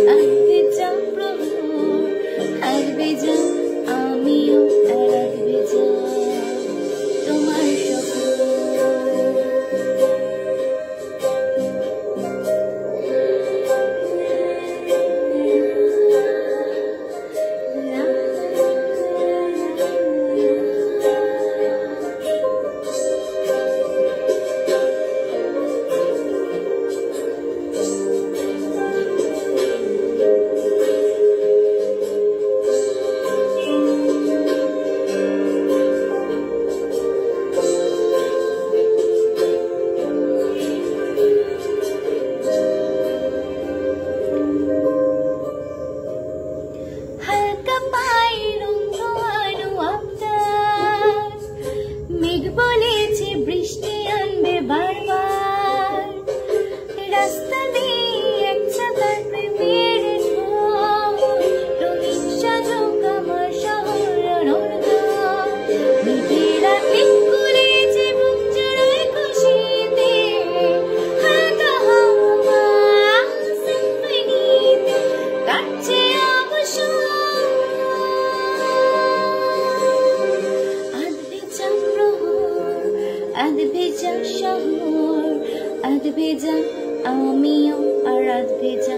ভেজা প্রহর, আর ভেজা আমিও, আর ভেজা তোমার বলেছে বৃষ্টি আনবে বারবার, রাস্তা দিয়ে এক ছাতার প্রেমের রঙিন সাজুক আমার শহর খুলেছে বুক জুড়ে খুশিতে, হালকা হাওয়া সিম্ফনিতে কাটছে অবসর। আধ ভেজা শহর, আধ ভেজা আমিও, আর আধ ভেজা